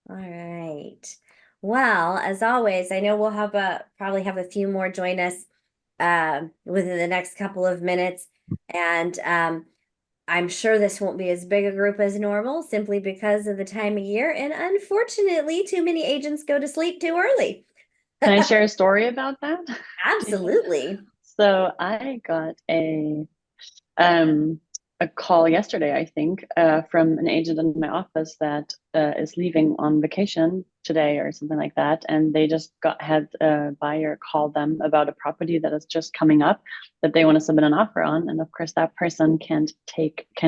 All right. Well, as always, I know we'll have probably have a few more join us within the next couple of minutes. And I'm sure this won't be as big a group as normal simply because of the time of year. And unfortunately, too many agents go to sleep too early. Can I share a story about that? Do you mind? Absolutely. So I got um a call yesterday, I think, from an agent in my office that is leaving on vacation today or something like that, and they just had a buyer call them about a property that is just coming up that they want to submit an offer on, and of course that person can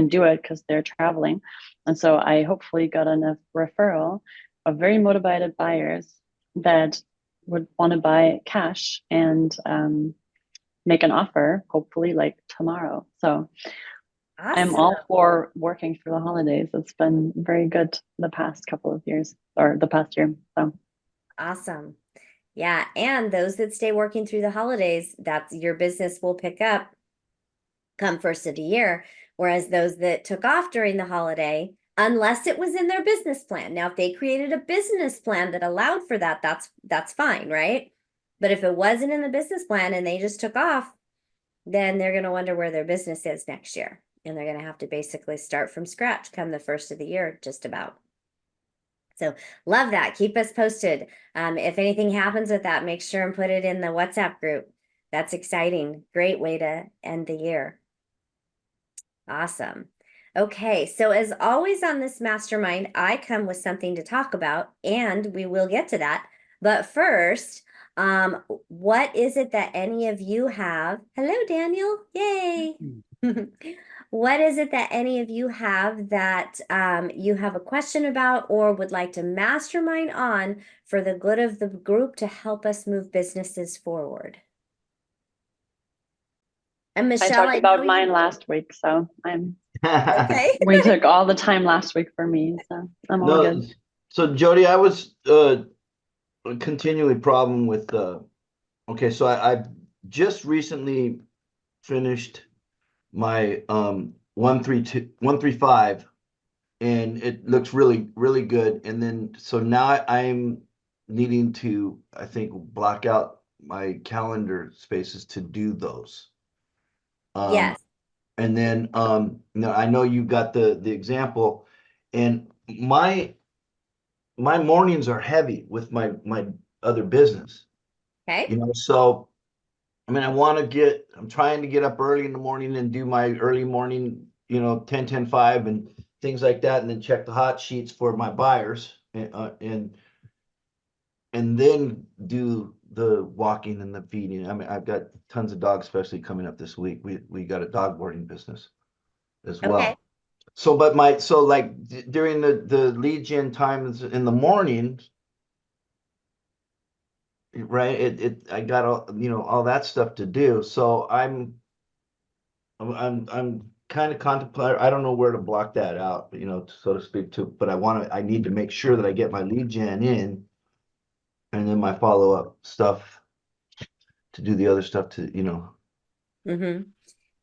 do it because they're traveling, and so I hopefully got enough referral of very motivated buyers that would want to buy cash and make an offer, hopefully like tomorrow. So I'm Awesome. all for working through the holidays. It's been very good the past couple of years or the past year. So Awesome. Yeah. And those that stay working through the holidays, that's your business will pick up come first of the year. Whereas those that took off during the holiday, unless it was in their business plan. Now, if they created a business plan that allowed for that, that's fine, right? But if it wasn't in the business plan and they just took off, then they're going to wonder where their business is next year. And they're going to have to basically start from scratch come the first of the year, just about. So love that. Keep us posted. If anything happens with that, make sure and put it in the WhatsApp group. That's exciting. Great way to end the year. Awesome. Okay, so as always on this mastermind, I come with something to talk about, and we will get to that. But first, what is it that any of you have? Hello, Daniel. Yay. What is it that any of you have that you have a question about or would like to mastermind on for the good of the group to help us move businesses forward? And I Michelle, talked I know about you. mine last week, so I'm Okay. we took all the time last week for me, so I'm all No, good. so Jody, I was continually problem with okay, so I just recently finished my 135 and it looks really, really good. And then so now I'm needing to, I think, block out my calendar spaces to do those. Um, Yes. and then I know you got the example, and my mornings are heavy with my other business, Okay. so I mean, I'm trying to get up early in the morning and do my early morning, 10, 10, 5 and things like that, and then check the hot sheets for my buyers, and then do the walking and the feeding. I mean, I've got tons of dogs, especially coming up this week. We got a dog boarding business as Okay. well. So like during the lead gen times in the morning, right? I got all that stuff to do. So I'm kind of contemplating. I don't know where to block that out, so to speak, too. But I need to make sure that I get my lead gen in, and then my follow up stuff to do the other stuff to. Mm-hmm.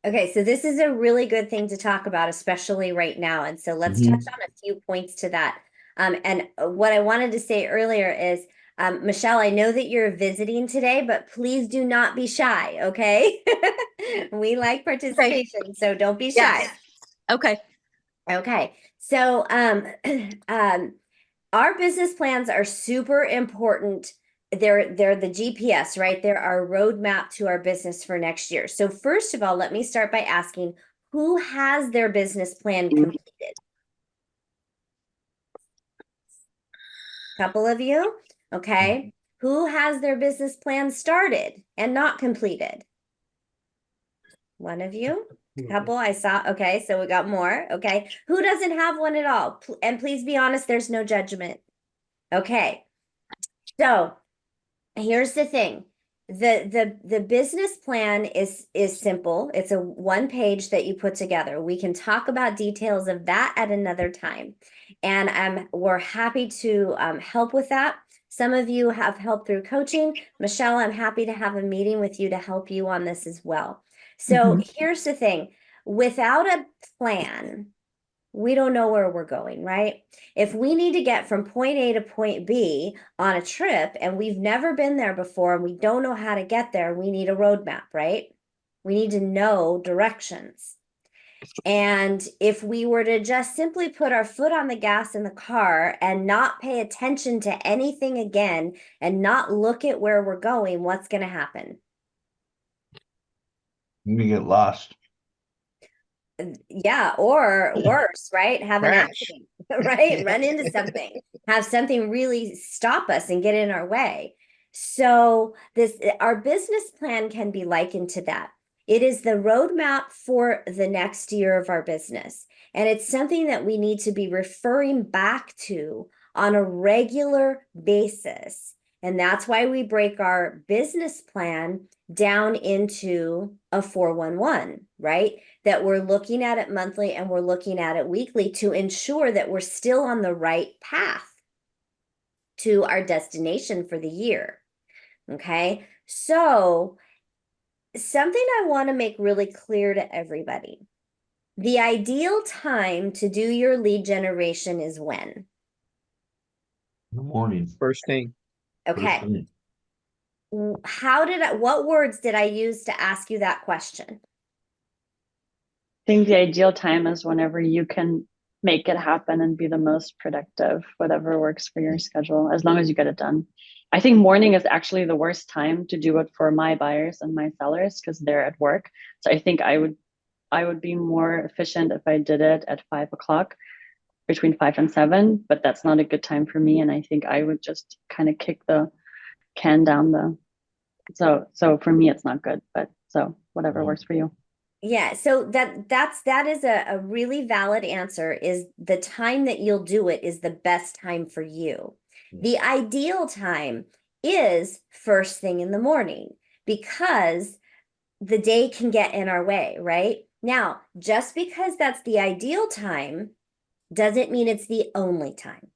Okay, so this is a really good thing to talk about, especially right now. And so let's touch Mhm. on a few points to that. And what I wanted to say earlier is, Michelle, I know that you're visiting today, but please do not be shy, okay? We like Okay. participation, so don't be shy. Yes. Okay. Okay, so um, our business plans are super important. They're the GPS, right? They're our roadmap to our business for next year. So first of all, let me start by asking who has their business plan completed? Couple of you, okay? Who has their business plan started and not completed? One of you? Couple I saw. Okay, so we got more. Okay. Who doesn't have one at all? And please be honest, there's no judgment. Okay. So here's the thing. The business plan is simple. It's a one page that you put together. We can talk about details of that at another time. And we're happy to help with that. Some of you have helped through coaching. Michelle, I'm happy to have a meeting with you to help you on this as well. So Hmm. here's the thing. Without a plan, we don't know where we're going, right? If we need to get from point A to point B on a trip and we've never been there before and we don't know how to get there, we need a roadmap, right? We need to know directions. And if we were to just simply put our foot on the gas in the car and not pay attention to anything again and not look at where we're going, what's going to happen? You get lost. Yeah, or worse, right? Have an Crash. accident, right? Run into something, have something really stop us and get in our way. So our business plan can be likened to that. It is the roadmap for the next year of our business. And it's something that we need to be referring back to on a regular basis. And that's why we break our business plan down into a 411, right? That we're looking at it monthly and we're looking at it weekly to ensure that we're still on the right path to our destination for the year. Okay. So, something I want to make really clear to everybody, the ideal time to do your lead generation is when? In the morning. First thing. First Okay. thing. What words did I use to ask you that question? I think the ideal time is whenever you can make it happen and be the most productive, whatever works for your schedule, as long as you get it done. I think morning is actually the worst time to do it for my buyers and my sellers because they're at work. So I think I would be more efficient if I did it at 5 o'clock, between 5 and 7, but that's not a good time for me. And I think I would just kind of kick the can down so for me it's not good, but so whatever works for you. Yeah, so that is a really valid answer, is the time that you'll do it is the best time for you. The ideal time is first thing in the morning because the day can get in our way, right? Now, just because that's the ideal time doesn't mean it's the only time.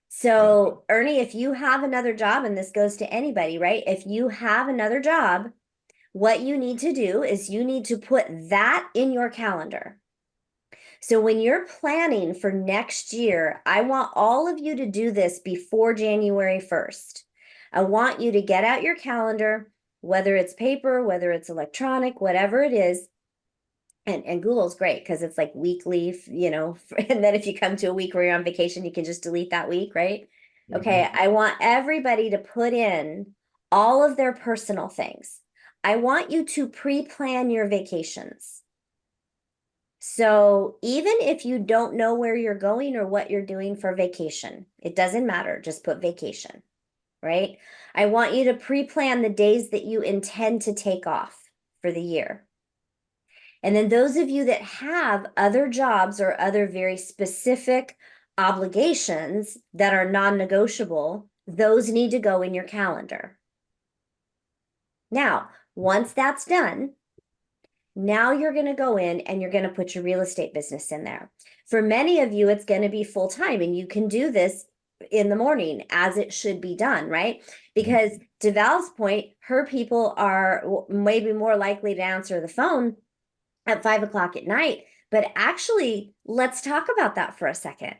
So, Ernie, if you have another job, and this goes to anybody, right? If you have another job, what you need to do is you need to put that in your calendar. So when you're planning for next year, I want all of you to do this before January 1st. I want you to get out your calendar, whether it's paper, whether it's electronic, whatever it is. And Google's great because it's like weekly, and then if you come to a week where you're on vacation, you can just delete that week, right? Okay, I want everybody to put in all of their personal things. I want you to pre-plan your vacations. So even if you don't know where you're going or what you're doing for vacation, it doesn't matter. Just put vacation, right? I want you to pre-plan the days that you intend to take off for the year. And then those of you that have other jobs or other very specific obligations that are non-negotiable, those need to go in your calendar. Now, once that's done, now you're going to go in and you're going to put your real estate business in there. For many of you, it's going to be full time, and you can do this in the morning as it should be done, right? Because to Val's point, her people are maybe more likely to answer the phone at 5 o'clock at night. But actually, let's talk about that for a second.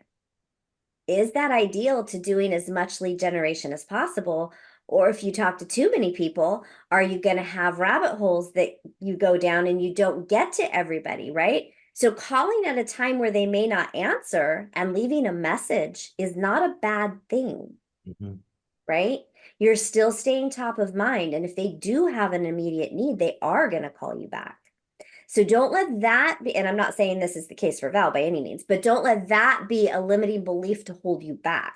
Is that ideal to doing as much lead generation as possible? Or if you talk to too many people, are you going to have rabbit holes that you go down and you don't get to everybody, right? So calling at a time where they may not answer and leaving a message is not a bad thing, right? You're still staying top of mind. And if they do have an immediate need, they are going to call you back. So don't let that be, and I'm not saying this is the case for Val by any means, but don't let that be a limiting belief to hold you back,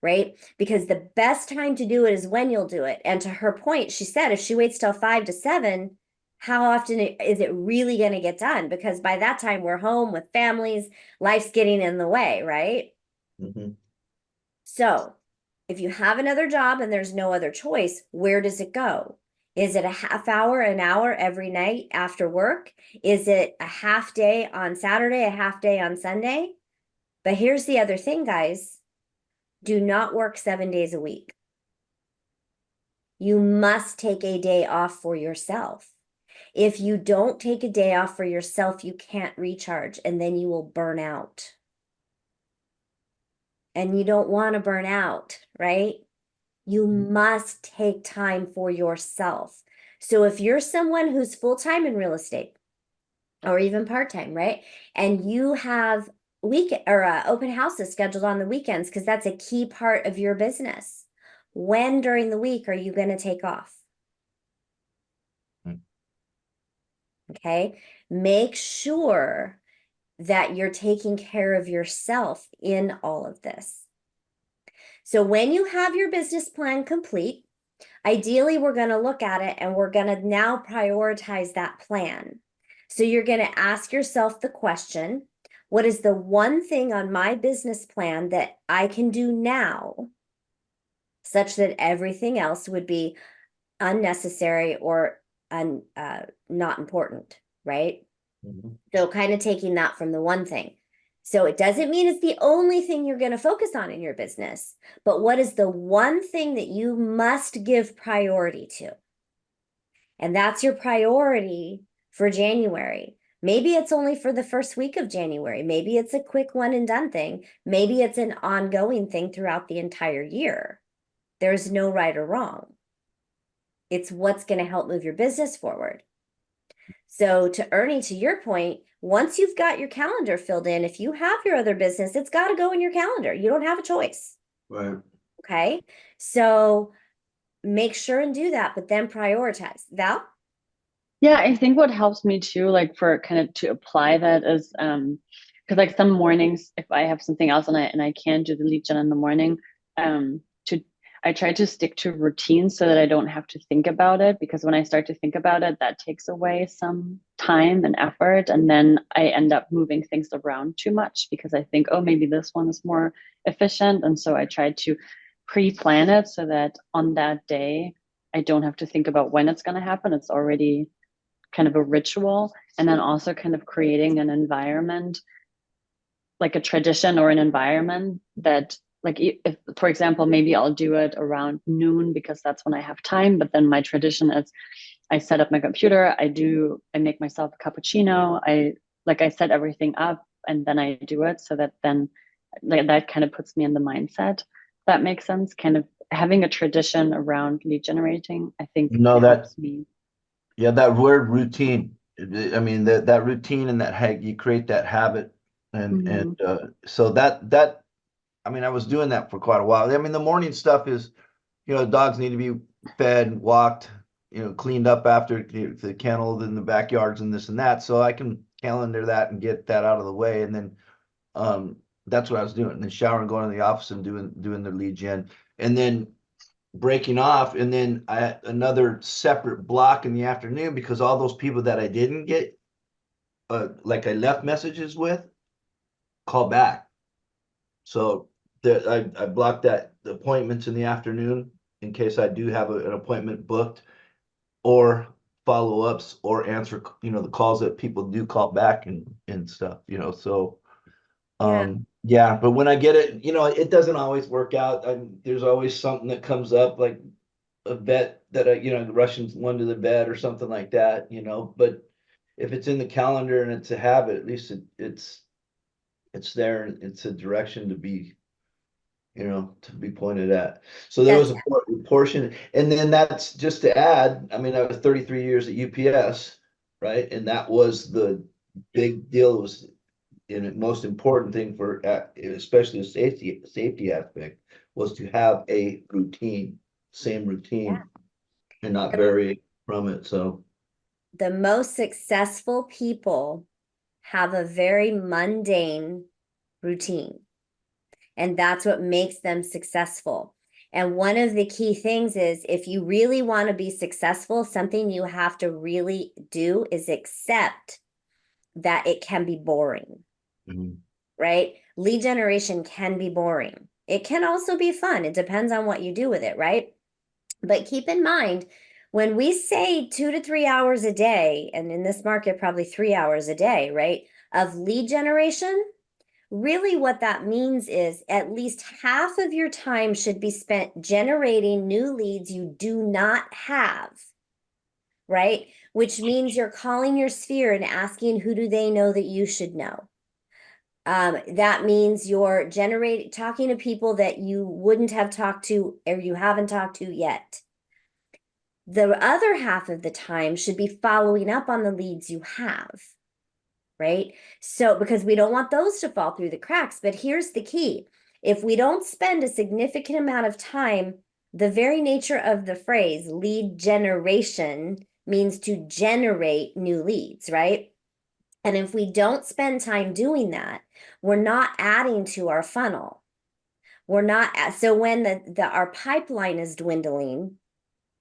right? Because the best time to do it is when you'll do it. And to her point, she said, if she waits till 5 to 7, how often is it really going to get done? Because by that time we're home with families, life's getting in the way, right? So if you have another job and there's no other choice, where does it go? Is it a half hour, an hour every night after work? Is it a half day on Saturday, a half day on Sunday? But here's the other thing, guys. Do not work 7 days a week. You must take a day off for yourself. If you don't take a day off for yourself, you can't recharge, and then you will burn out. And you don't want to burn out, right? You must take time for yourself. So if you're someone who's full-time in real estate or even part-time, right? And you have open houses scheduled on the weekends because that's a key part of your business. When during the week are you going to take off? Okay. Make sure that you're taking care of yourself in all of this. So when you have your business plan complete, ideally, we're going to look at it and we're going to now prioritize that plan. So you're going to ask yourself the question, what is the one thing on my business plan that I can do now such that everything else would be unnecessary or not important, right? Mhm. So kind of taking that from the one thing. So it doesn't mean it's the only thing you're going to focus on in your business, but what is the one thing that you must give priority to? And that's your priority for January. Maybe it's only for the first week of January. Maybe it's a quick one and done thing. Maybe it's an ongoing thing throughout the entire year. There's no right or wrong. It's what's going to help move your business forward. So to Ernie, to your point, once you've got your calendar filled in, if you have your other business, it's got to go in your calendar. You don't have a choice. Right. Okay. So make sure and do that, but then prioritize. Val? Yeah, I think what helps me too, like for kind of to apply that is because like some mornings if I have something else and I can't do the lead gen in the morning, to I try to stick to routines so that I don't have to think about it, because when I start to think about it, that takes away some time and effort, and then I end up moving things around too much because I think, oh, maybe this one is more efficient. And so I try to pre-plan it so that on that day I don't have to think about when it's going to happen. It's already kind of a ritual, and then also kind of creating an environment, like a tradition or an environment that, like, if for example maybe I'll do it around noon because that's when I have time, but then my tradition is I set up my computer, I make myself a cappuccino, I set everything up and then I do it, so that then like, that kind of puts me in the mindset. That makes sense, kind of having a tradition around lead generating, I think No, that helps me. yeah, that word routine. I mean that routine and that you create that habit, and Mhm. so that I mean I was doing that for quite a while. I mean the morning stuff is, dogs need to be fed, walked, cleaned up after the kennel in the backyards and this and that. So I can calendar that and get that out of the way, and then that's what I was doing. And then showering, going to the office and doing the lead gen, and then breaking off, and then I had another separate block in the afternoon because all those people that I didn't get, like I left messages with, call back. So I blocked the appointments in the afternoon in case I do have an appointment booked, or follow-ups, or answer, the calls that people do call back and stuff, so Yeah. yeah, but when I get it, it doesn't always work out. There's always something that comes up, like a bet that rushing one to the bed or something like that, but if it's in the calendar and it's a habit, at least it's there, and it's a direction to be pointed at. So there was That's a portion, and then that's just to add, I mean, I was 33 years at UPS, right? And that was the big deal. It was the most important thing for, especially the safety aspect, was to have a routine, same yeah. routine, and not vary from it. So The most successful people have a very mundane routine, and that's what makes them successful. And one of the key things is if you really want to be successful, something you have to really do is accept that it can be boring, mhm. right? Lead generation can be boring. It can also be fun. It depends on what you do with it, right? But keep in mind, when we say 2 to 3 hours a day, and in this market, probably 3 hours a day, right, of lead generation, really what that means is at least half of your time should be spent generating new leads you do not have, right? Which means you're calling your sphere and asking, who do they know that you should know? That means you're talking to people that you wouldn't have talked to or you haven't talked to yet. The other half of the time should be following up on the leads you have, right? So, because we don't want those to fall through the cracks. But here's the key. If we don't spend a significant amount of time, the very nature of the phrase lead generation means to generate new leads, right? And if we don't spend time doing that, we're not adding to our funnel. We're not, so when our pipeline is dwindling,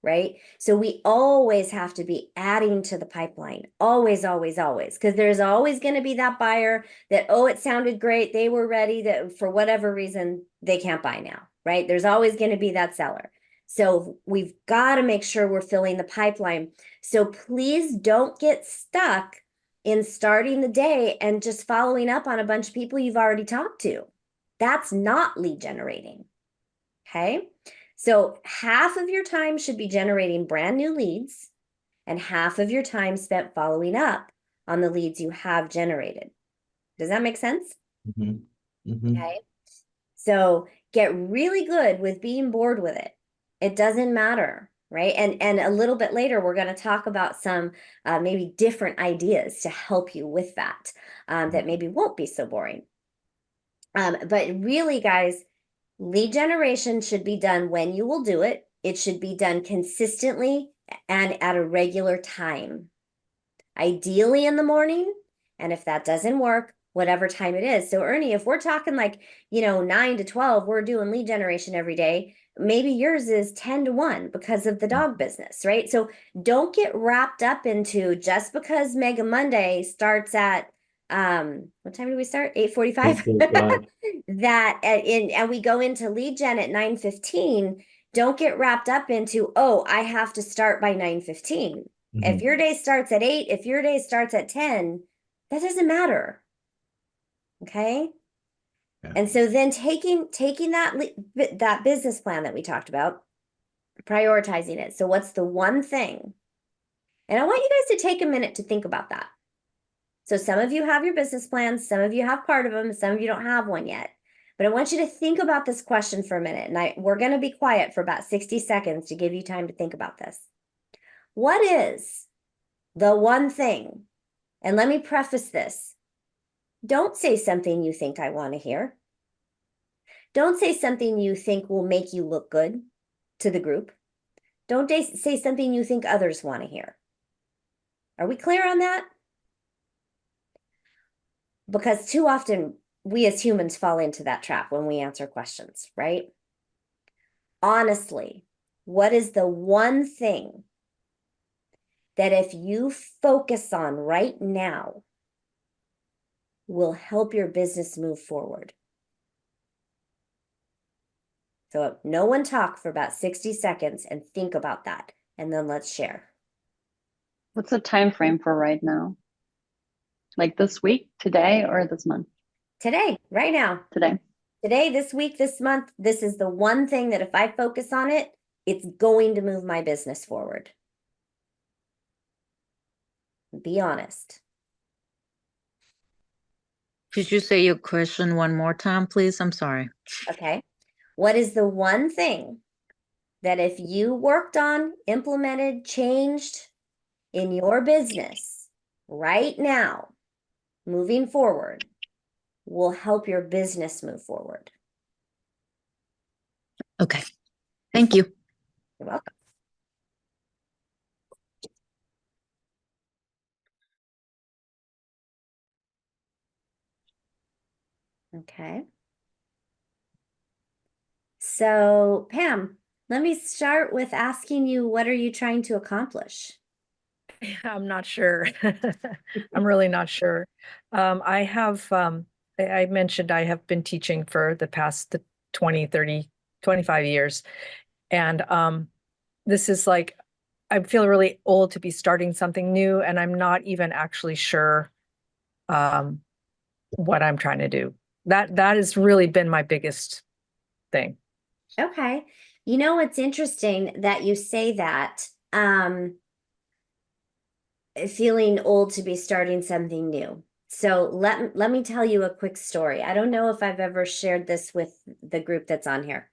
right? So we always have to be adding to the pipeline, always, always, always, because there's always going to be that buyer that, oh, it sounded great, they were ready, that for whatever reason, they can't buy now, right? There's always going to be that seller. So we've got to make sure we're filling the pipeline. So please don't get stuck in starting the day and just following up on a bunch of people you've already talked to. That's not lead generating. Okay. So half of your time should be generating brand new leads and half of your time spent following up on the leads you have generated. Does that make sense? Mm-hmm. Mm-hmm. Okay. So get really good with being bored with it. It doesn't matter, right? And a little bit later, we're going to talk about some maybe different ideas to help you with that, that maybe won't be so boring. But really, guys, lead generation should be done when you will do it. It should be done consistently and at a regular time, ideally in the morning. And if that doesn't work, whatever time it is. So Ernie, if we're talking like, 9 to 12, we're doing lead generation every day. Maybe yours is 10 to 1 because of the dog business, right? So don't get wrapped up into just because Mega Monday starts at what time do we start? 8:45. 8:45. That and we go into lead gen at 9:15. Don't get wrapped up into, oh, I have to start by 9:15. If Mhm. your day starts at 8, if your day starts at 10, that doesn't matter. Okay. Yeah. And so then taking that business plan that we talked about, prioritizing it. So what's the one thing? And I want you guys to take a minute to think about that. So some of you have your business plans, some of you have part of them, some of you don't have one yet. But I want you to think about this question for a minute. And we're going to be quiet for about 60 seconds to give you time to think about this. What is the one thing? And let me preface this. Don't say something you think I want to hear. Don't say something you think will make you look good to the group. Don't say something you think others want to hear. Are we clear on that? Because too often we as humans fall into that trap when we answer questions, right? Honestly, what is the one thing that if you focus on right now will help your business move forward? So no one talk for about 60 seconds and think about that. And then let's share. What's the time frame for right now? Like this week, today, or this month? Today, right now. Today, this week, this month, this is the one thing that if I focus on it, it's going to move my business forward. Be honest. Could you say your question one more time, please? I'm sorry. Okay. What is the one thing that if you worked on, implemented, changed in your business right now, moving forward, will help your business move forward? Okay. Thank you. You're welcome. Okay. So, Pam, let me start with asking you, what are you trying to accomplish? I'm not sure. I'm really not sure. I mentioned I have been teaching for the past 20, 30, 25 years. And this is like, I feel really old to be starting something new, and I'm not even actually sure what I'm trying to do. That has really been my biggest thing. Okay. It's interesting that you say that. feeling old to be starting something new. So let me tell you a quick story. I don't know if I've ever shared this with the group that's on here.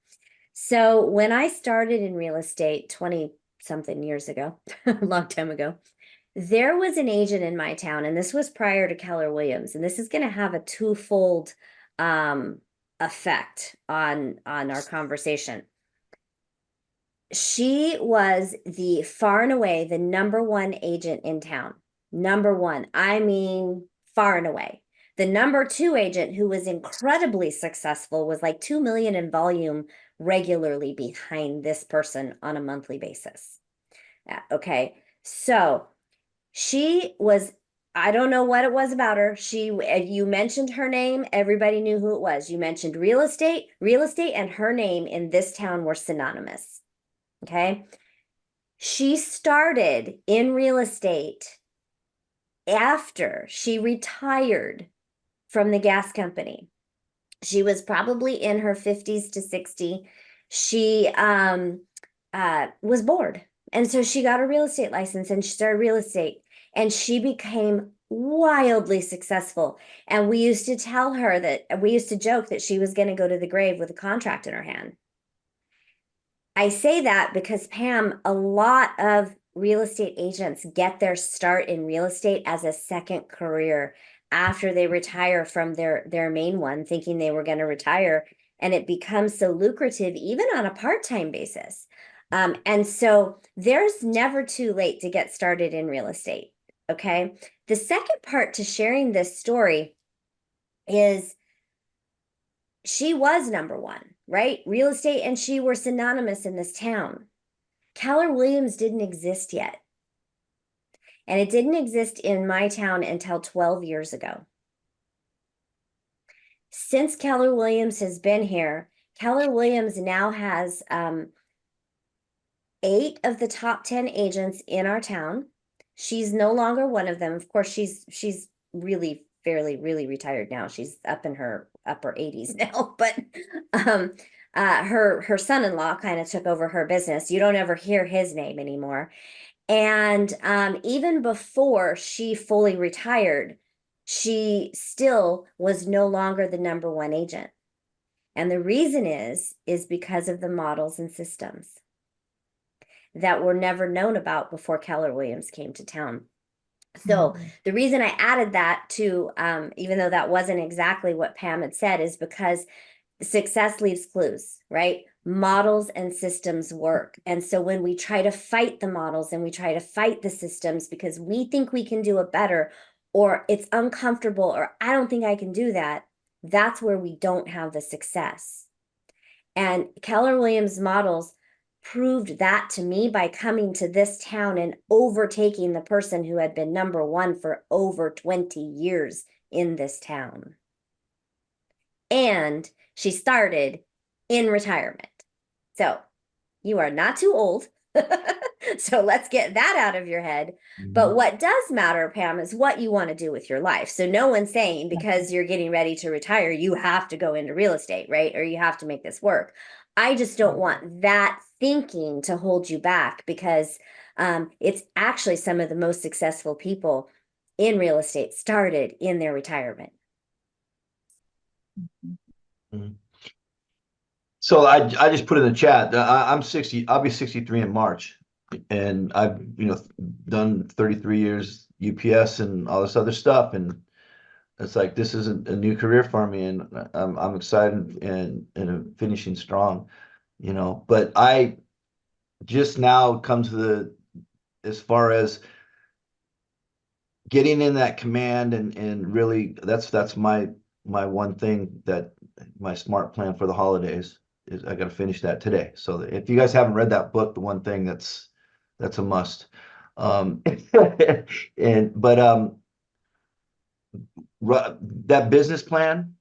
So when I started in real estate 20 something years ago, a long time ago, there was an agent in my town, and this was prior to Keller Williams, and this is going to have a twofold effect on our conversation. She was the far and away the number one agent in town. Number one. I mean, far and away. The number two agent, who was incredibly successful, was like 2 million in volume regularly behind this person on a monthly basis. Okay. So she was, I don't know what it was about her. You mentioned her name, everybody knew who it was. You mentioned real estate, and her name in this town were synonymous. Okay. She started in real estate after she retired from the gas company. She was probably in her 50s to 60. She was bored. And so she got a real estate license and she started real estate, and she became wildly successful. And we used to tell her that we used to joke that she was going to go to the grave with a contract in her hand. I say that because, Pam, a lot of real estate agents get their start in real estate as a second career after they retire from their main one, thinking they were going to retire, and it becomes so lucrative even on a part-time basis. And so there's never too late to get started in real estate. Okay. The second part to sharing this story is she was number one, right? Real estate and she were synonymous in this town. Keller Williams didn't exist yet. And it didn't exist in my town until 12 years ago. Since Keller Williams has been here, Keller Williams now has 8 of the top 10 agents in our town. She's no longer one of them. Of course, she's really really retired now. She's up in her upper 80s now, but her son-in-law kind of took over her business. You don't ever hear his name anymore. And even before she fully retired, she still was no longer the number one agent. And the reason is because of the models and systems that were never known about before Keller Williams came to town. So the reason I added that to, even though that wasn't exactly what Pam had said, is because success leaves clues, right? Models and systems work. And so when we try to fight the models and we try to fight the systems because we think we can do it better, or it's uncomfortable, or I don't think I can do that, that's where we don't have the success. And Keller Williams models proved that to me by coming to this town and overtaking the person who had been number one for over 20 years in this town. And she started in retirement. So you are not too old. So let's get that out of your head. But what does matter, Pam, is what you want to do with your life. So no one's saying because you're getting ready to retire, you have to go into real estate, right? Or you have to make this work. I just don't want that thinking to hold you back, because it's actually some of the most successful people in real estate started in their retirement. So I just put in the chat, I'm 60, I'll be 63 in March. And I've, done 33 years UPS and all this other stuff. And it's like, this is a new career for me, and I'm excited and finishing strong, but I just now come to as far as getting in that command and really that's my one thing, that my smart plan for the holidays is I got to finish that today. So if you guys haven't read that book, the one thing that's a must. That business plan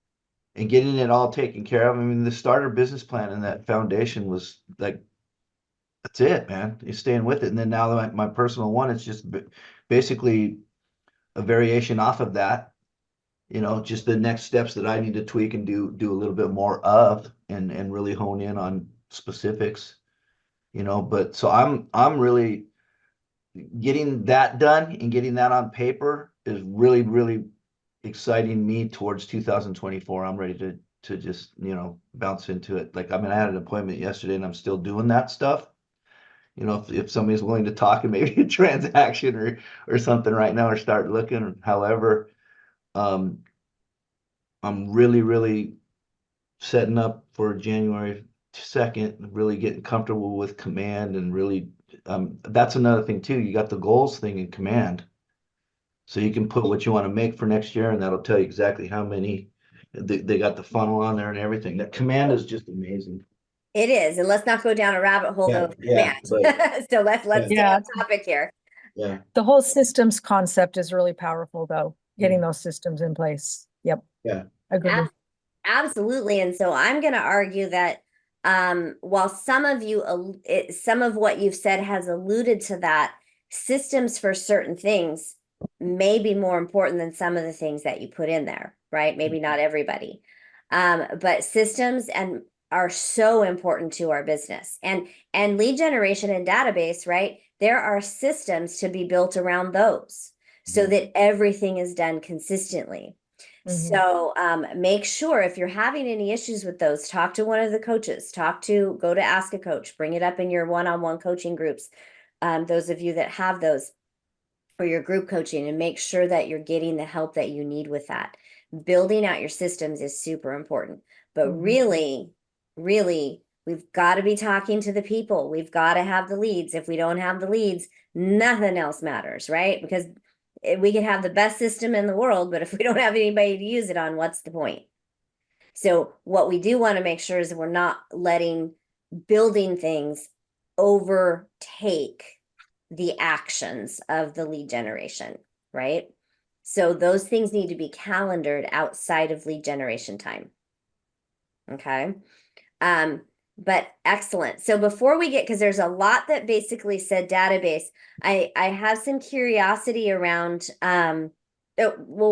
and getting it all taken care of. I mean, the starter business plan and that foundation was like, that's it, man. You're staying with it. And then now my personal one, it's just basically a variation off of that. Just the next steps that I need to tweak and do a little bit more of, and really hone in on specifics. But so I'm really getting that done and getting that on paper is really, really exciting me towards 2024. I'm ready to just, bounce into it. Like, I mean, I had an appointment yesterday and I'm still doing that stuff. If somebody's willing to talk and maybe a transaction or something right now, or start looking. However, I'm really, really setting up for January 2nd, really getting comfortable with command, and really, that's another thing too. You got the goals thing in command. So you can put what you want to make for next year, and that'll tell you exactly how many. They got the funnel on there and everything. That command is just amazing. It is, and let's not go down a rabbit hole though of command. So let's stay Yeah. on topic here. Yeah. The whole systems concept is really powerful, though, getting those systems in place. Yep. Yeah. Agreed. Absolutely. And so I'm going to argue that while some of what you've said has alluded to that, systems for certain things may be more important than some of the things that you put in there, right? Maybe not everybody. But systems are so important to our business, and lead generation and database, right? There are systems to be built around those so that everything is done consistently. So make sure if you're having any issues with those, talk to one of the coaches, go to Ask a Coach, bring it up in your one-on-one coaching groups. Those of you that have those, or your group coaching, and make sure that you're getting the help that you need with that. Building out your systems is super important, but really, really, we've got to be talking to the people. We've got to have the leads. If we don't have the leads, nothing else matters, right? Because we can have the best system in the world, but if we don't have anybody to use it on, what's the point? So what we do want to make sure is that we're not letting building things overtake the actions of the lead generation, right? So those things need to be calendared outside of lead generation time. Okay. But excellent. So before we get, because there's a lot that basically said database, I have some curiosity around, well,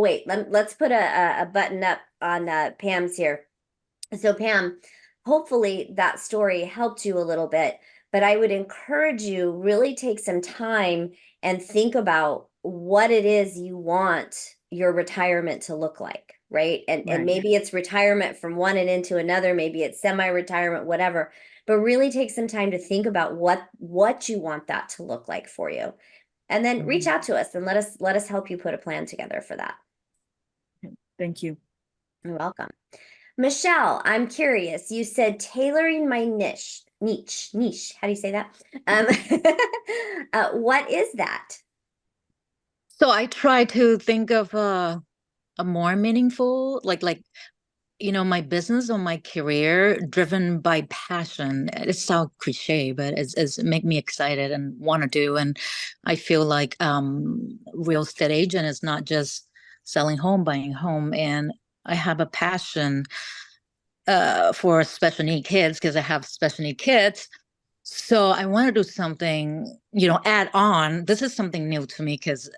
wait, let's put a button up on Pam's here. So Pam, hopefully that story helped you a little bit, but I would encourage you really take some time and think about what it is you want your retirement to look like, right? And maybe it's retirement from one and into another, maybe it's semi-retirement, whatever, but really take some time to think about what you want that to look like for you. And then reach out to us and let us help you put a plan together for that. Thank you. You're welcome. Michelle, I'm curious. You said tailoring my niche. How do you say that? What is that? So I try to think of a more meaningful, like my business or my career driven by passion. It sounds cliche, but it's make me excited and want to do. And I feel like real estate agent is not just selling home, buying home. And I have a passion for special need kids because I have special need kids. So I want to do something, add on. This is something new to me because,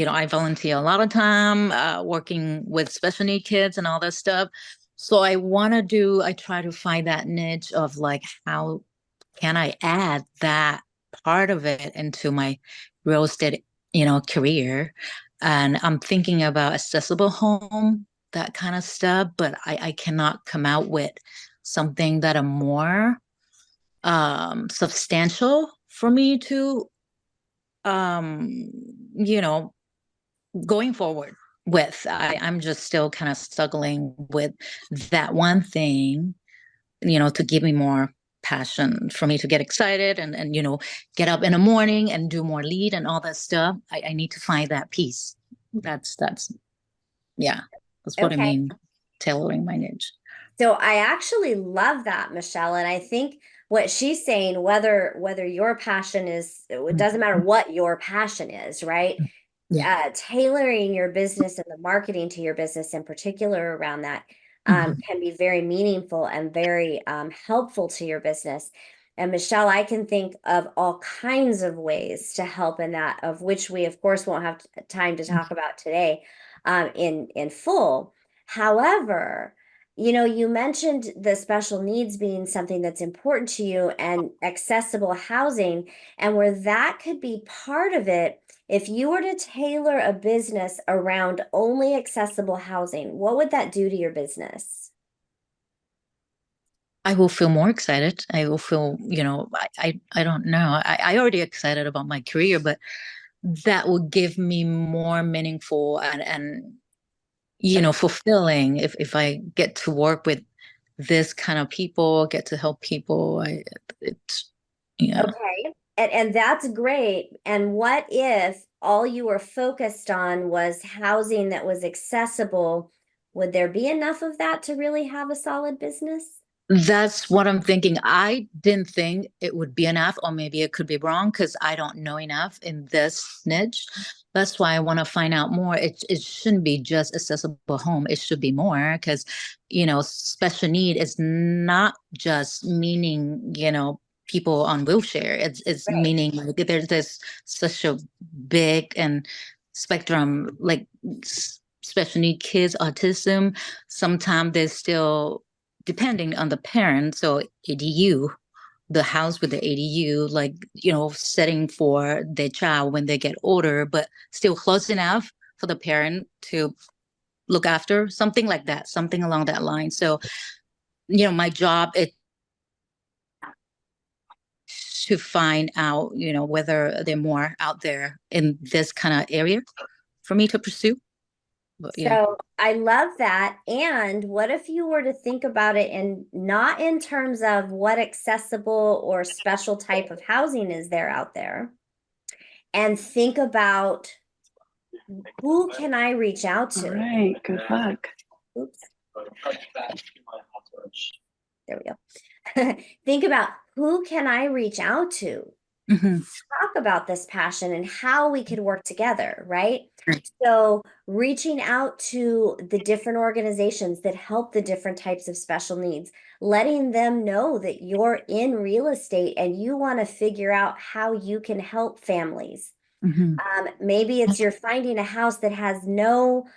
I volunteer a lot of time working with special need kids and all that stuff. So I try to find that niche of like, how can I add that part of it into my real estate, career? And I'm thinking about accessible home, that kind of stuff, but I cannot come out with something that are more substantial for me to going forward with. I'm just still kind of struggling with that one thing, to give me more passion, for me to get excited and get up in the morning and do more lead and all that stuff. I need to find that piece. That's what I mean, tailoring my niche. So I actually love that, Michelle. And I think what she's saying, whether your passion is, it doesn't matter what your passion is, right? Yeah. Tailoring your business and the marketing to your business in particular around that can be very meaningful and very helpful to your business. And Michelle, I can think of all kinds of ways to help in that, of which we, of course, won't have time to talk about today in full. However, you know, you mentioned the special needs being something that's important to you and accessible housing, and where that could be part of it. If you were to tailor a business around only accessible housing, what would that do to your business? I will feel more excited. I will feel, I don't know. I already excited about my career, but that will give me more meaningful and fulfilling if I get to work with this kind of people, get to help people. It's, yeah. Okay. And that's great. And what if all you were focused on was housing that was accessible? Would there be enough of that to really have a solid business? That's what I'm thinking. I didn't think it would be enough, or maybe it could be wrong because I don't know enough in this niche. That's why I want to find out more. It shouldn't be just accessible home. It should be more because, special need is not just meaning, people on wheelchair. It's Right. meaning like there's such a big and spectrum, like special need kids, autism. Sometimes there's still depending on the parent. So ADU, the house with the ADU, like, setting for their child when they get older, but still close enough for the parent to look after, something like that, something along that line. So, my job is to find out, whether there are more out there in this kind of area for me to pursue. But yeah. So I love that. And what if you were to think about it in not in terms of what accessible or special type of housing is there out there, and think about who can I reach out All to? right, good luck. Oops, there we go. Think about who can I reach out to? Mhm. Talk about this passion and how we could work together, right? Right. So, reaching out to the different organizations that help the different types of special needs, letting them know that you're in real estate and you want to figure out how you can help families. Mhm. Maybe it's you're finding a house that has no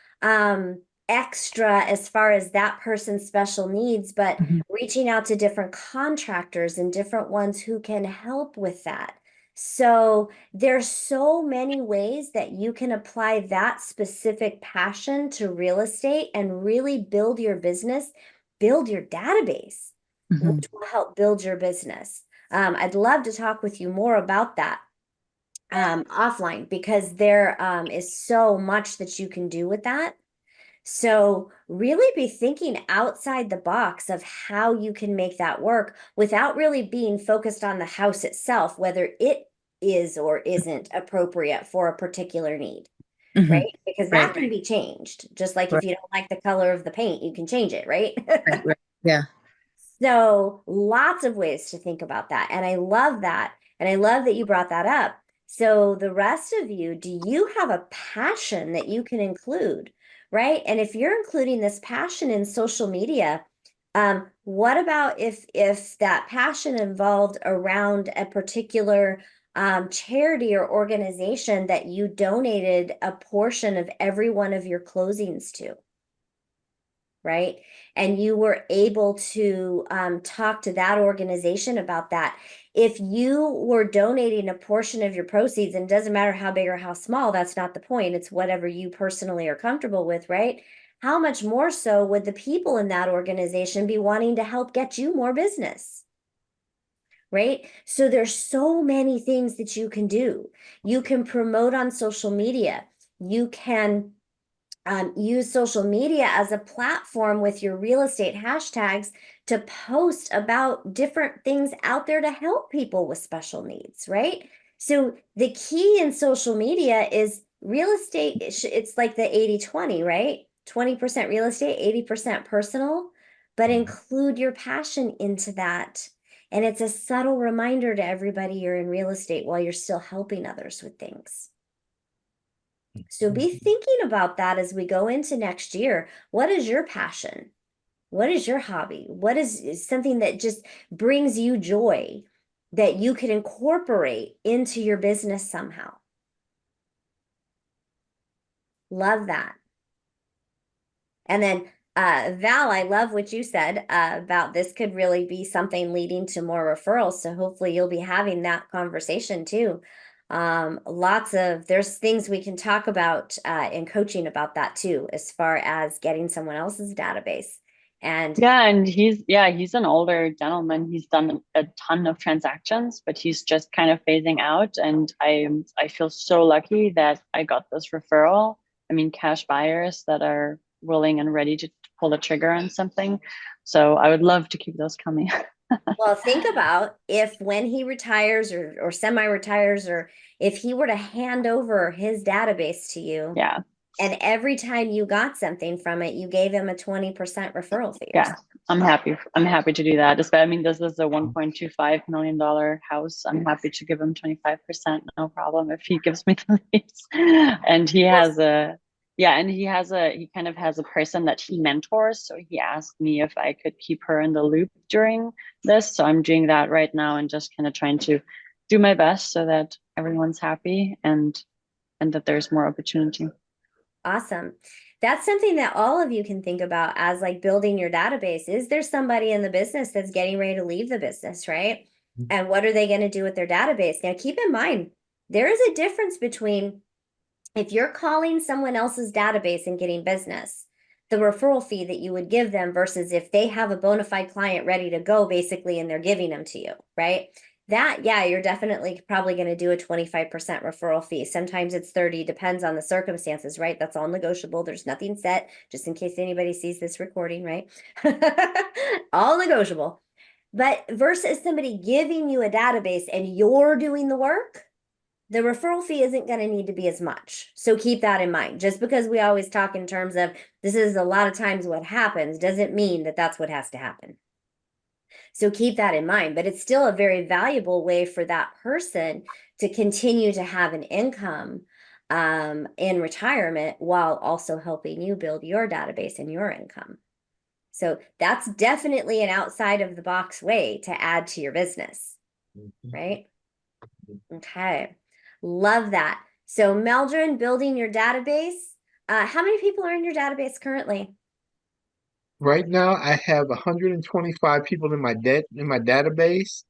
extra as far as that person's special needs, but Mhm. reaching out to different contractors and different ones who can help with that. So there's so many ways that you can apply that specific passion to real estate and really build your business, build your database, Mhm. which will help build your business. I'd love to talk with you more about that offline, because there is so much that you can do with that. So really be thinking outside the box of how you can make that work without really being focused on the house itself, whether it is or isn't appropriate for a particular need, Mhm. right? Because that Right. can be changed. Just like Right. if you don't like the color of the paint, you can change it, right? Right. Right. Yeah. So lots of ways to think about that. And I love that. And I love that you brought that up. So the rest of you, do you have a passion that you can include, right? And if you're including this passion in social media, what about if that passion involved around a particular charity or organization that you donated a portion of every one of your closings to? Right? And you were able to talk to that organization about that. If you were donating a portion of your proceeds, and it doesn't matter how big or how small, that's not the point. It's whatever you personally are comfortable with, right? How much more so would the people in that organization be wanting to help get you more business? Right? So there's so many things that you can do. You can promote on social media. You can use social media as a platform with your real estate hashtags to post about different things out there to help people with special needs, right? So the key in social media is real estate. It's like the 80-20, right? 20% real estate, 80% personal, but include your passion into that. And it's a subtle reminder to everybody you're in real estate while you're still helping others with things. So be thinking about that as we go into next year. What is your passion? What is your hobby? What is something that just brings you joy that you can incorporate into your business somehow? Love that. And then Val, I love what you said about this could really be something leading to more referrals. So hopefully you'll be having that conversation too. There's things we can talk about in coaching about that too, as far as getting someone else's database. And yeah, and he's an older gentleman. He's done a ton of transactions, but he's just kind of phasing out. And I feel so lucky that I got this referral. I mean, cash buyers that are willing and ready to pull the trigger on something. So I would love to keep those coming. well, think about if when he retires or semi-retires, or if he were to hand over his database to you, Yeah. and every time you got something from it, you gave him a 20% referral fee. Yeah, I'm happy. I'm happy to do that. I mean, this is a $1.25 million house. I'm happy to give him 25%, no problem, if he gives me the leads. And he has he kind of has a person that he mentors. So he asked me if I could keep her in the loop during this. So I'm doing that right now and just kind of trying to do my best so that everyone's happy and that there's more opportunity. Awesome. That's something that all of you can think about as like building your database. Is there somebody in the business that's getting ready to leave the business, right? And what are they going to do with their database? Now, keep in mind, there is a difference between if you're calling someone else's database and getting business, the referral fee that you would give them versus if they have a bona fide client ready to go, basically, and they're giving them to you, right? That, yeah, you're definitely probably going to do a 25% referral fee. Sometimes it's 30, depends on the circumstances, right? That's all negotiable. There's nothing set, just in case anybody sees this recording, right? All negotiable. But versus somebody giving you a database and you're doing the work, the referral fee isn't going to need to be as much. So keep that in mind. Just because we always talk in terms of this is a lot of times what happens doesn't mean that that's what has to happen. So keep that in mind, but it's still a very valuable way for that person to continue to have an income in retirement while also helping you build your database and your income. So that's definitely an outside of the box way to add to your business, right? Okay, love that. So Meldrin, building your database. How many people are in your database currently? Right now, I have 125 people in my database.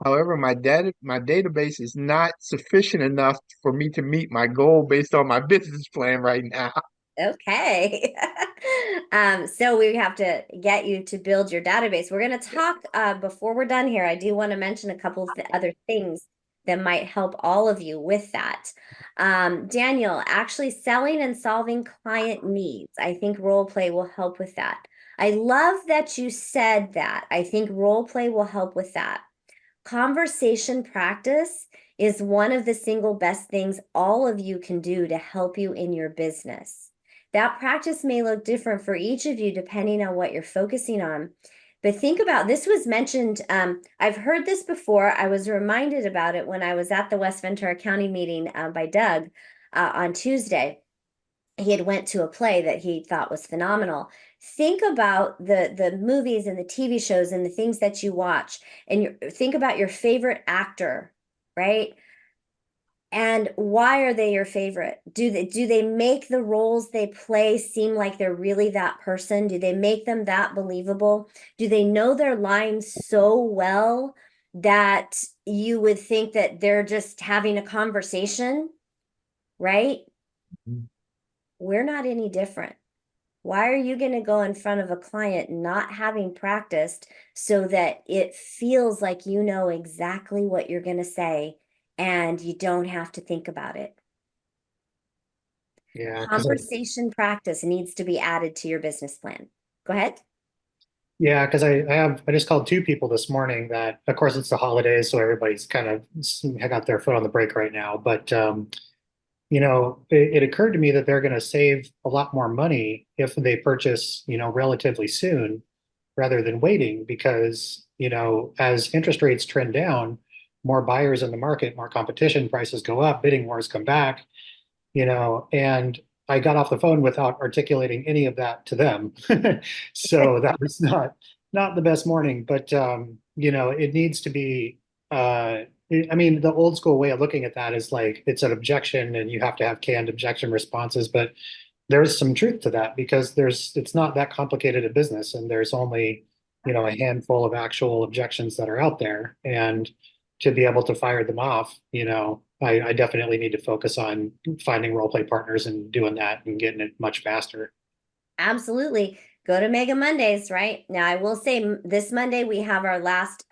However, my database is not sufficient enough for me to meet my goal based on my business plan right now. Okay. So we have to get you to build your database. We're going to talk before we're done here. I do want to mention a couple of other things that might help all of you with that. Daniel, actually selling and solving client needs. I think role play will help with that. I love that you said that. I think role play will help with that. Conversation practice is one of the single best things all of you can do to help you in your business. That practice may look different for each of you depending on what you're focusing on. But think about this was mentioned. I've heard this before. I was reminded about it when I was at the West Ventura County meeting by Doug on Tuesday. He had went to a play that he thought was phenomenal. Think about the movies and the TV shows and the things that you watch, and think about your favorite actor, right? And why are they your favorite? Do they make the roles they play seem like they're really that person? Do they make them that believable? Do they know their lines so well that you would think that they're just having a conversation, right? We're not any different. Why are you going to go in front of a client not having practiced so that it feels like you know exactly what you're going to say and you don't have to think about it? Yeah, Conversation practice needs to be added to your business plan. Go ahead. because I just called two people this morning that, of course, it's the holidays, so everybody's kind of got their foot on the brake right now. But it occurred to me that they're going to save a lot more money if they purchase, relatively soon rather than waiting, because, as interest rates trend down, more buyers in the market, more competition, prices go up, bidding wars come back, and I got off the phone without articulating any of that to them. So that was not the best morning, but it needs to be I mean, the old school way of looking at that is like it's an objection and you have to have canned objection responses. But there's some truth to that because it's not that complicated a business and there's only, a handful of actual objections that are out there. And to be able to fire them off, I definitely need to focus on finding role play partners and doing that and getting it much faster. Absolutely. Go to Mega Mondays, right? Now, I will say this Monday we have our last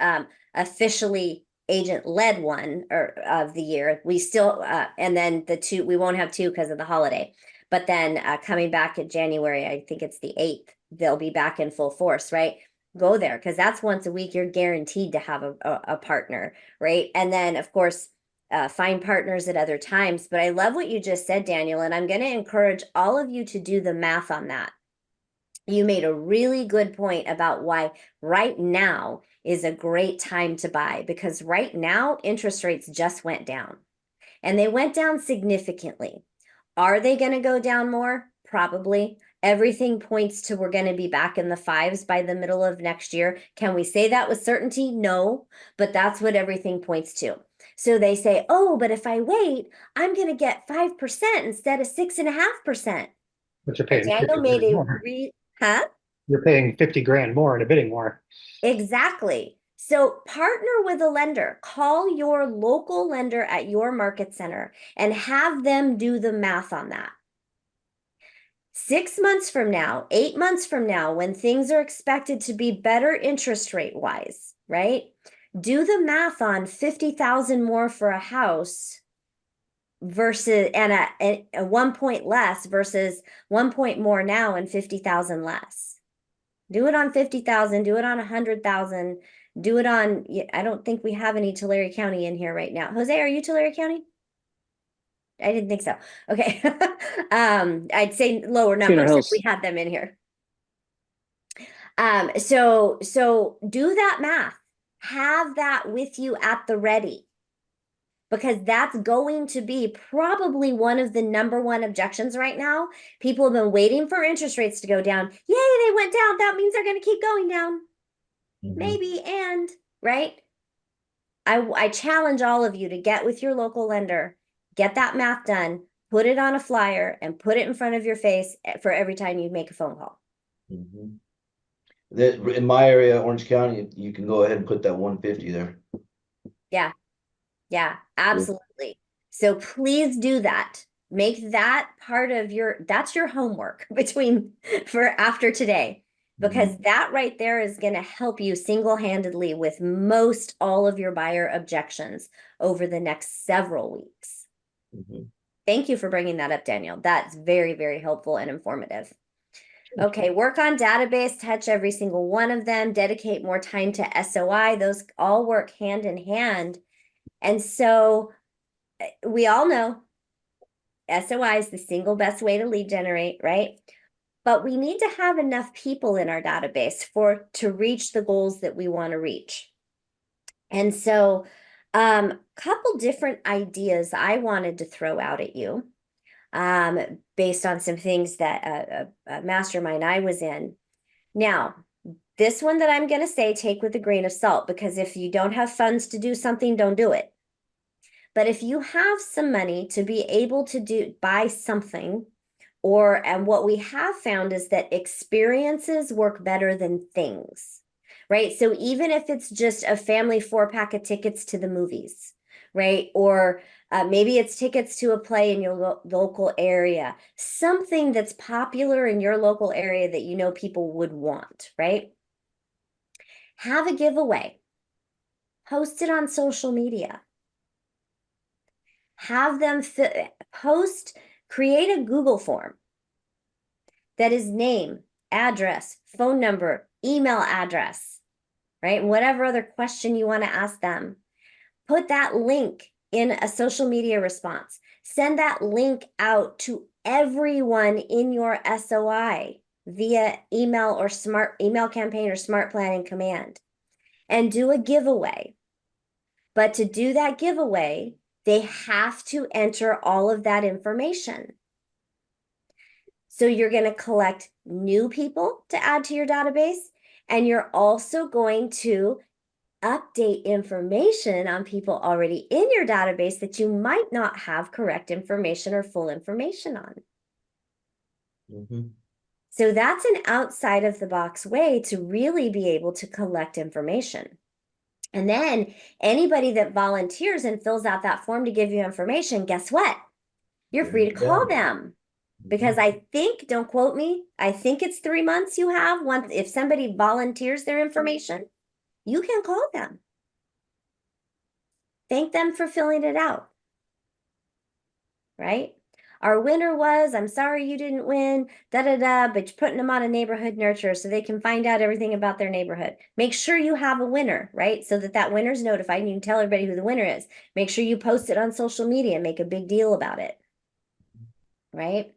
officially agent-led one of the year. We still and then we won't have two because of the holiday. But then coming back in January, I think it's the 8th, they'll be back in full force, right? Go there because that's once a week. You're guaranteed to have a partner, right? And then, of course, find partners at other times. But I love what you just said, Daniel, and I'm going to encourage all of you to do the math on that. You made a really good point about why right now is a great time to buy, because right now interest rates just went down and they went down significantly. Are they going to go down more? Probably. Everything points to we're going to be back in the 5s by the middle of next year. Can we say that with certainty? No, but that's what everything points to. So they say, oh, but if I wait, I'm going to get 5% instead of 6.5%. But you're paying Daniel 50 made grand a more. huh? You're paying 50 grand more in a bidding war. Exactly. So partner with a lender. Call your local lender at your market center and have them do the math on that. 6 months from now, 8 months from now, when things are expected to be better interest rate wise, right? Do the math on 50,000 more for a house versus and a 1 point less versus 1 point more now and 50,000 less. Do it on 50,000, do it on 100,000, do it on, I don't think we have any Tulare County in here right now. Jose, are you Tulare County? I didn't think so. Okay. I'd say lower numbers if we had them in here. So do that math. Have that with you at the ready, because that's going to be probably one of the number one objections right now. People have been waiting for interest rates to go down. Yay, they went down. That means they're going to keep going down. Maybe, and right? I challenge all of you to get with your local lender, get that math done, put it on a flyer, and put it in front of your face for every time you make a phone call. That in my area, Orange County, you can go ahead and put that 150 there. Yeah, absolutely. So please do that. Make that part of that's your homework for after today, because that right there is going to help you single-handedly with most all of your buyer objections over the next several weeks. Thank you for bringing that up, Daniel. That's very, very helpful and informative. Okay, work on database, touch every single one of them, dedicate more time to SOI. Those all work hand in hand. And so we all know SOI is the single best way to lead generate, right? But we need to have enough people in our database to reach the goals that we want to reach. And so couple different ideas I wanted to throw out at you based on some things that a mastermind I was in. Now, this one that I'm going to say, take with a grain of salt, because if you don't have funds to do something, don't do it. But if you have some money to be able to buy something, and what we have found is that experiences work better than things, right? So even if it's just a family 4-pack of tickets to the movies, right? Or maybe it's tickets to a play in your local area, something that's popular in your local area that you know people would want, right? Have a giveaway. Post it on social media. Have them create a Google form that is name, address, phone number, email address, right? Whatever other question you want to ask them. Put that link in a social media response. Send that link out to everyone in your SOI via email or smart email campaign or smart planning command, and do a giveaway. But to do that giveaway, they have to enter all of that information. So you're going to collect new people to add to your database, and you're also going to update information on people already in your database that you might not have correct information or full information on. Mhm. So that's an outside of the box way to really be able to collect information. And then anybody that volunteers and fills out that form to give you information, guess what? You're free to call them. Because I think, don't quote me, I think it's 3 months you have once, if somebody volunteers their information, you can call them. Thank them for filling it out. Right? Our winner was, I'm sorry you didn't win, but you're putting them on a neighborhood nurture so they can find out everything about their neighborhood. Make sure you have a winner, right? So that winner's notified and you can tell everybody who the winner is. Make sure you post it on social media and make a big deal about it. Right?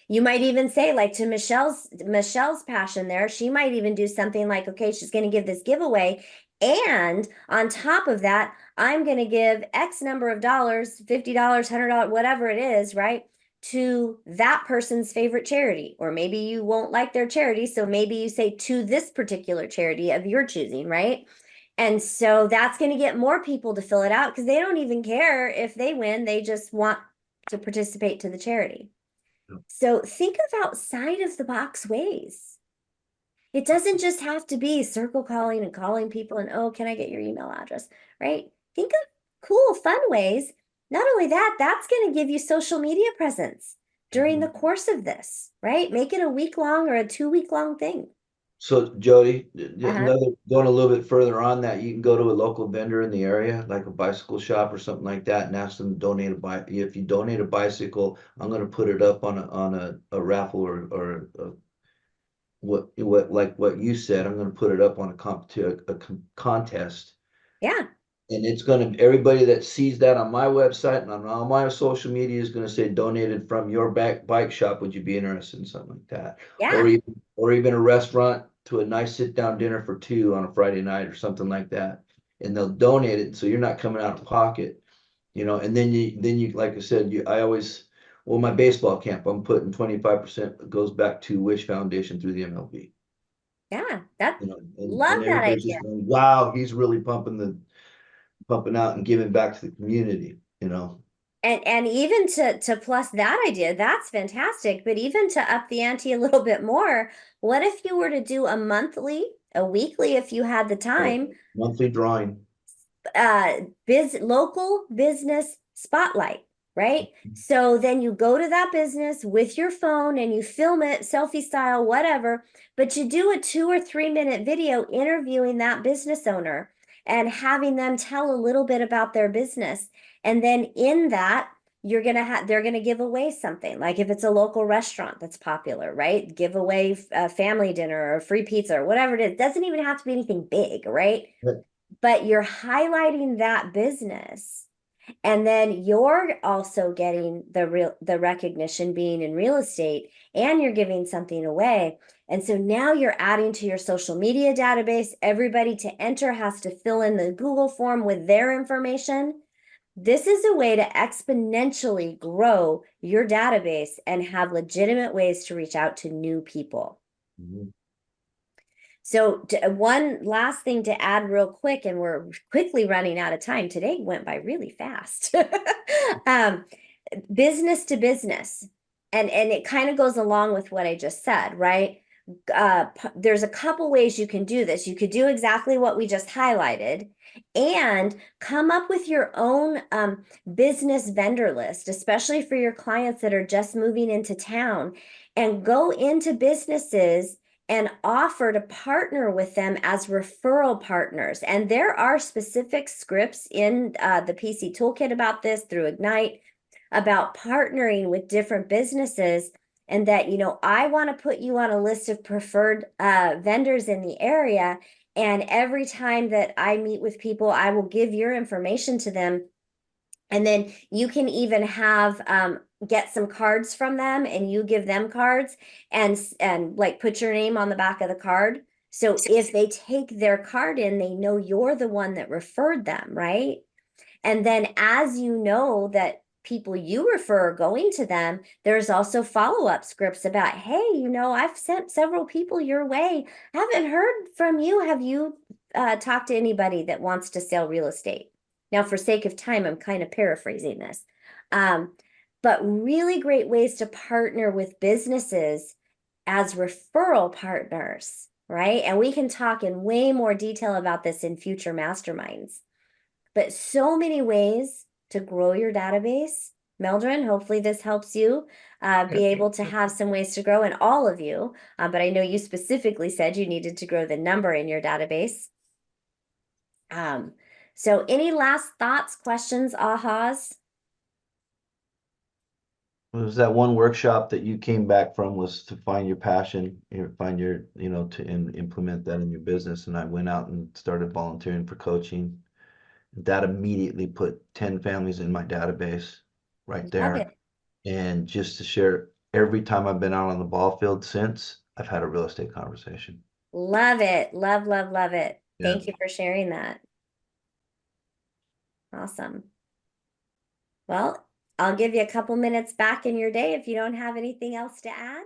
You might even say, like, to Michelle's passion there, she might even do something like, okay, she's going to give this giveaway. And on top of that, I'm going to give X number of dollars, $50, $100, whatever it is, right, to that person's favorite charity. Or maybe you won't like their charity. So maybe you say to this particular charity of your choosing, right? And so that's going to get more people to fill it out because they don't even care if they win. They just want to participate to the charity. So think of outside of the box ways. It doesn't just have to be circle calling and calling people and, oh, can I get your email address, right? Think of cool, fun ways. Not only that, that's going to give you social media presence during the course of this, right? Make it a week-long or a 2-week-long thing. So Jody, Uh-huh. going a little bit further on that, you can go to a local vendor in the area, like a bicycle shop or something like that, and ask them to donate a bike. If you donate a bicycle, I'm going to put it up on a raffle or what like what you said. I'm going to put it up on a contest, Yeah. and it's going to everybody that sees that on my website and on all my social media is going to say donated from your bike shop. Would you be interested in something like that? Yeah. Or even a restaurant to a nice sit down dinner for two on a Friday night or something like that, and they'll donate it so you're not coming out of pocket, and then you like I said, I always, well, my baseball camp, I'm putting 25% goes back to Wish Foundation through the MLB. Yeah. That And love that everybody's idea. just going, wow, he's really pumping out and giving back to the community. And even to plus that idea, that's fantastic. But even to up the ante a little bit more, what if you were to do a weekly, if you had the time, Monthly drawing. local business spotlight, right? So then you go to that business with your phone and you film it selfie style, whatever, but you do a 2 or 3 minute video interviewing that business owner and having them tell a little bit about their business. And then in that, they're gonna give away something, like if it's a local restaurant that's popular, right? Give away a family dinner or free pizza or whatever it is. It doesn't even have to be anything big, right? Right. But you're highlighting that business, and then you're also getting the recognition being in real estate, and you're giving something away. And so now you're adding to your social media database. Everybody to enter has to fill in the Google form with their information. This is a way to exponentially grow your database and have legitimate ways to reach out to new people. Mhm. So one last thing to add real quick, and we're quickly running out of time. Today went by really fast. Business to business. And it kind of goes along with what I just said, right? There's a couple ways you can do this. You could do exactly what we just highlighted and come up with your own business vendor list, especially for your clients that are just moving into town, and go into businesses and offer to partner with them as referral partners. And there are specific scripts in the PC Toolkit about this through Ignite, about partnering with different businesses, and that, I want to put you on a list of preferred vendors in the area. And every time that I meet with people, I will give your information to them. And then you can even have get some cards from them, and you give them cards and like put your name on the back of the card. So if they take their card in, they know you're the one that referred them, right? And then as you know that people you refer are going to them, there's also follow-up scripts about, hey, I've sent several people your way. Haven't heard from you. Have you talked to anybody that wants to sell real estate? Now, for sake of time, I'm kind of paraphrasing this. But really great ways to partner with businesses as referral partners, right? And we can talk in way more detail about this in future masterminds. But so many ways to grow your database. Meldrin, hopefully this helps you be able to have some ways to grow, and all of you. But I know you specifically said you needed to grow the number in your database. So any last thoughts, questions, ahas? It was that one workshop that you came back from was to find your passion, find your, to implement that in your business. And I went out and started volunteering for coaching. That immediately put 10 families in my database right Love there. it. And just to share, every time I've been out on the ball field since, I've had a real estate conversation. Love it. Love, love, love it. Yeah. Thank you for sharing that. Awesome. Well, I'll give you a couple minutes back in your day if you don't have anything else to add.